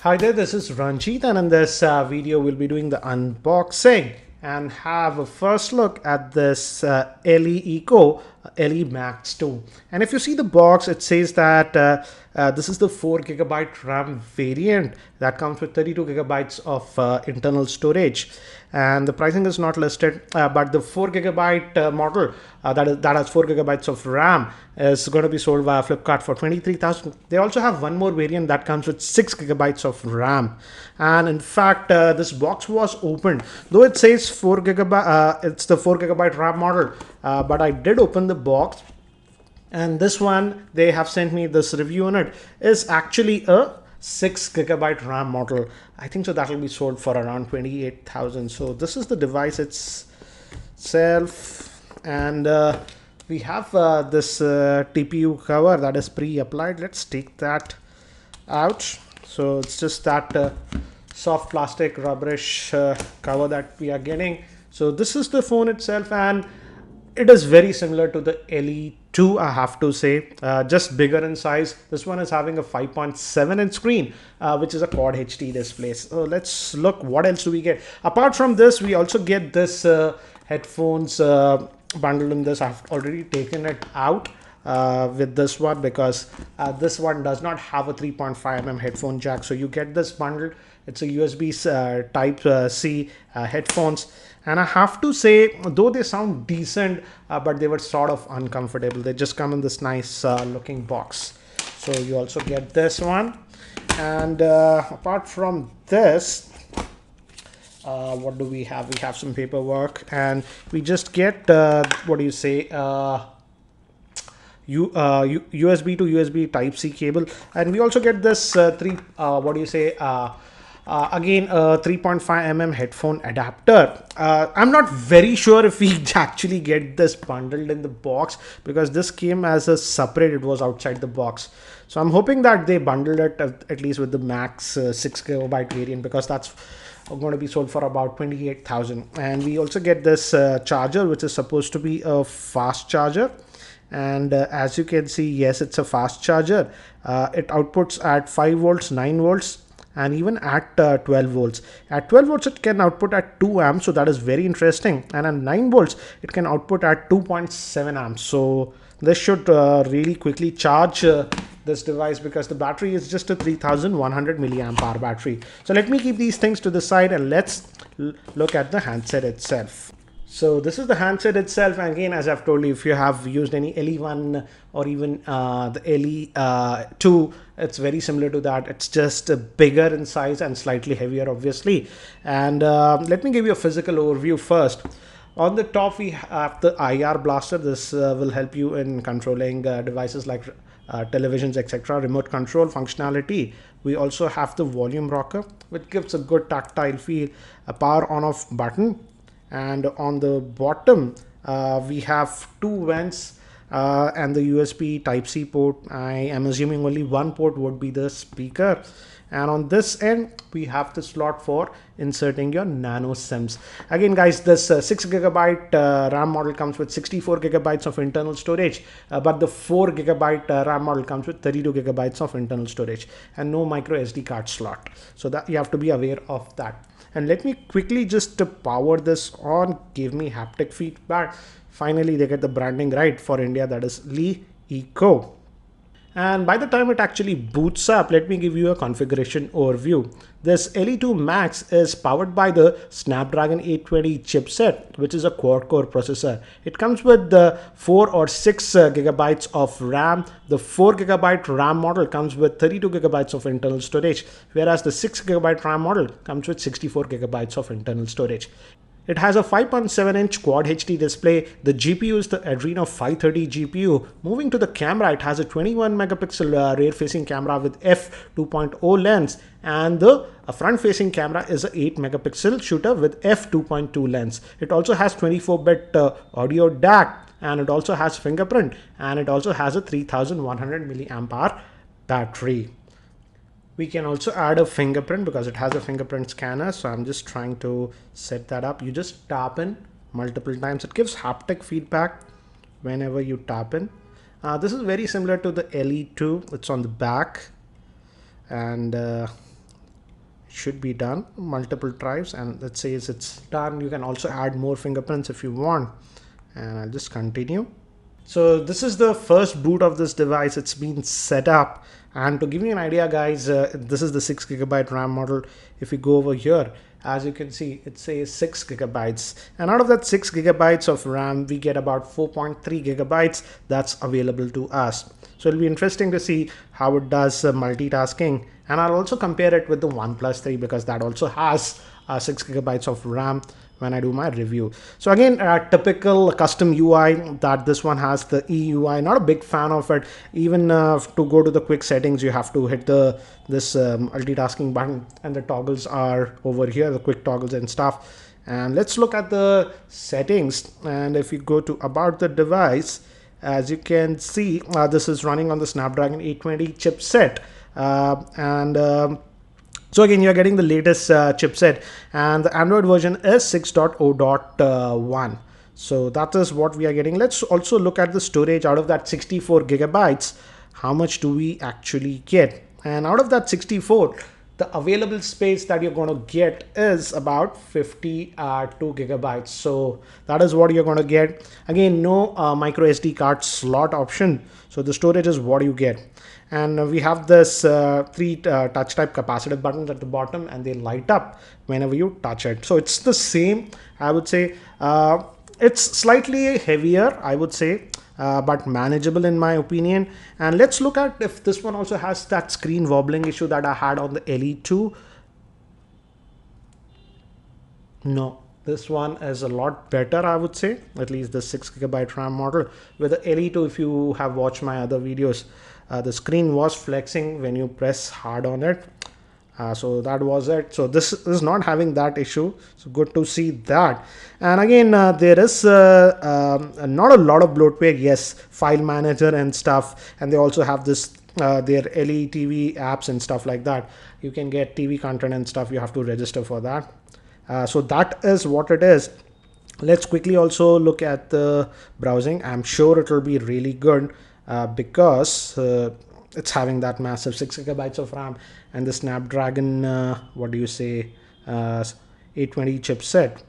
Hi there, this is Ranjit, and in this video we'll be doing the unboxing and have a first look at this LeEco LE Max 2. And if you see the box, it says that this is the 4 GB RAM variant that comes with 32 gigabytes of internal storage, and the pricing is not listed, but the 4 GB model that has 4 GB of RAM is going to be sold via Flipkart for 23,000. They also have one more variant that comes with 6 GB of RAM, and in fact this box was opened, though it says 4 GB, it's the 4 GB RAM model, but I did open the box, and this one they have sent me this review on it is actually a 6 GB RAM model. I think so that will be sold for around 28,000. So this is the device itself, and we have this TPU cover that is pre-applied. Let's take that out. So it's just that soft plastic rubberish cover that we are getting. So this is the phone itself, and it is very similar to the LE2, I have to say, just bigger in size. This one is having a 5.7-inch screen, which is a Quad HD display. So let's look what else do we get. Apart from this, we also get this headphones bundled in this. I've already taken it out with this one because this one does not have a 3.5mm headphone jack. So you get this bundled. It's a USB type C headphones, and I have to say, though they sound decent, but they were sort of uncomfortable. They just come in this nice looking box. So you also get this one, and apart from this, what do we have? We have some paperwork, and we just get what do you say, USB to USB type C cable, and we also get this again a 3.5mm headphone adapter. I'm not very sure if we actually get this bundled in the box because this came as a separate, it was outside the box. So I'm hoping that they bundled it at least with the Max 6 GB variant, because that's going to be sold for about 28,000. And we also get this charger, which is supposed to be a fast charger. And as you can see, yes, it's a fast charger. It outputs at 5 volts, 9 volts, and even at 12 volts. At 12 volts it can output at 2 amps, so that is very interesting, and at 9 volts it can output at 2.7 amps. So this should really quickly charge this device, because the battery is just a 3100 milliamp hour battery. So let me keep these things to the side and let's look at the handset itself. So this is the handset itself, and again, as I've told you, if you have used any LE1 or even the LE2, it's very similar to that. It's just bigger in size and slightly heavier, obviously. And let me give you a physical overview first. On the top, we have the IR blaster. This will help you in controlling devices like televisions, etc., remote control functionality. We also have the volume rocker, which gives a good tactile feel, a power on off button. And on the bottom we have two vents and the USB type C port. I am assuming only one port would be the speaker, and on this end we have the slot for inserting your nano sims. Again guys, this 6 GB RAM model comes with 64 gigabytes of internal storage, but the 4 GB RAM model comes with 32 gigabytes of internal storage and no micro SD card slot, so that you have to be aware of that. And let me quickly just power this on, give me haptic feedback. Finally they get the branding right for India, that is LeEco. And by the time it actually boots up, let me give you a configuration overview. This LE2 Max is powered by the Snapdragon 820 chipset, which is a quad-core processor. It comes with the 4 or 6 gigabytes of RAM. The 4 GB RAM model comes with 32 gigabytes of internal storage, whereas the 6 GB RAM model comes with 64 gigabytes of internal storage. It has a 5.7-inch Quad HD display. The GPU is the Adreno 530 GPU. Moving to the camera, it has a 21 megapixel rear-facing camera with f2.0 lens, and the front-facing camera is an 8 megapixel shooter with f2.2 lens. It also has 24-bit audio DAC, and it also has fingerprint, and it also has a 3100 milliamp hour battery. We can also add a fingerprint because it has a fingerprint scanner. So I'm just trying to set that up. You just tap in multiple times. It gives haptic feedback whenever you tap in. This is very similar to the LE2. It's on the back, and should be done. Multiple drives, and it says it's done. You can also add more fingerprints if you want, and I'll just continue. So this is the first boot of this device. It's been set up, and to give you an idea, guys, this is the 6GB RAM model. If you go over here, as you can see, it says 6GB, and out of that 6GB of RAM, we get about 4.3GB that's available to us. So it'll be interesting to see how it does multitasking, and I'll also compare it with the OnePlus 3 because that also has 6GB of RAM when I do my review. So again, a typical custom UI that this one has, the EUI. Not a big fan of it. Even to go to the quick settings, you have to hit this multitasking button, and the toggles are over here, the quick toggles and stuff. And let's look at the settings. And if you go to about the device, as you can see, this is running on the Snapdragon 820 chipset, so again, you're getting the latest chipset, and the Android version is 6.0.1. So that is what we are getting. Let's also look at the storage. Out of that 64GB, how much do we actually get? And out of that 64, the available space that you're going to get is about 52GB. So that is what you're going to get. Again, no micro SD card slot option. So the storage is what you get. And we have this three touch type capacitive buttons at the bottom, and they light up whenever you touch it. So it's the same, I would say. It's slightly heavier, I would say, but manageable in my opinion. And let's look at if this one also has that screen wobbling issue that I had on the LE2. No, this one is a lot better, I would say, at least the 6GB RAM model. With the LE2, if you have watched my other videos, the screen was flexing when you press hard on it. So that was it. So this is not having that issue. So good to see that. And again, there is not a lot of bloatware. Yes, file manager and stuff. And they also have this their LE TV apps and stuff like that. You can get TV content and stuff. You have to register for that. So that is what it is. Let's quickly also look at the browsing. I'm sure it will be really good because it's having that massive 6GB of RAM and the Snapdragon, 820 chipset.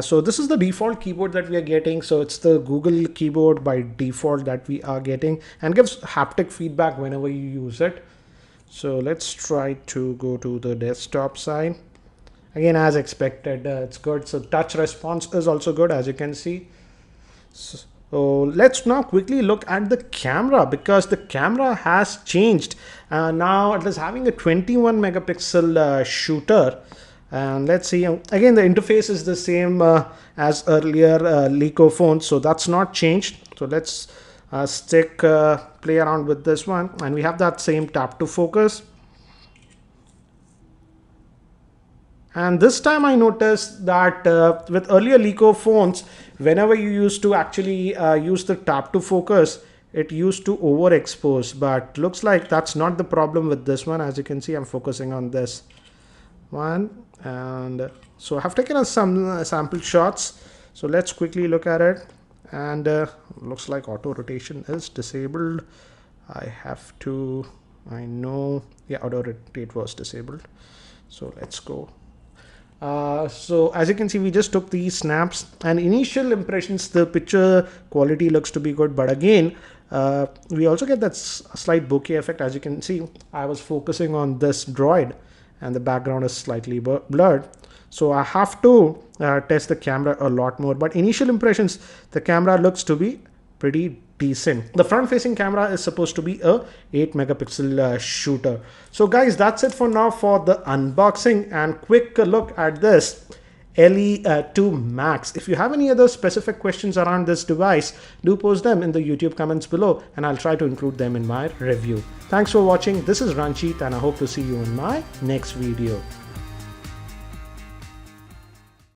So this is the default keyboard that we are getting. So it's the Google keyboard by default that we are getting, and gives haptic feedback whenever you use it. So let's try to go to the desktop side. Again, as expected, it's good. So touch response is also good, as you can see. So let's now quickly look at the camera, because the camera has changed. Now it is having a 21 megapixel shooter. And let's see, again, the interface is the same as earlier LeEco phones, so that's not changed. So let's play around with this one, and we have that same tap to focus. And this time I noticed that with earlier LeEco phones, whenever you used to actually use the tap to focus, it used to overexpose. But looks like that's not the problem with this one. As you can see, I'm focusing on this one. And so I have taken some sample shots. So let's quickly look at it. And looks like auto rotation is disabled. Yeah, auto rotate was disabled. So let's go. So as you can see, we just took these snaps, and initial impressions, the picture quality looks to be good. But again, we also get that slight bokeh effect. As you can see, I was focusing on this droid and the background is slightly blurred. So I have to test the camera a lot more. But initial impressions, the camera looks to be pretty decent. The front facing camera is supposed to be a 8 megapixel shooter. So guys, that's it for now for the unboxing and quick look at this LE2 Max. If you have any other specific questions around this device, do post them in the YouTube comments below, and I'll try to include them in my review. Thanks for watching. This is Ranjit, and I hope to see you in my next video.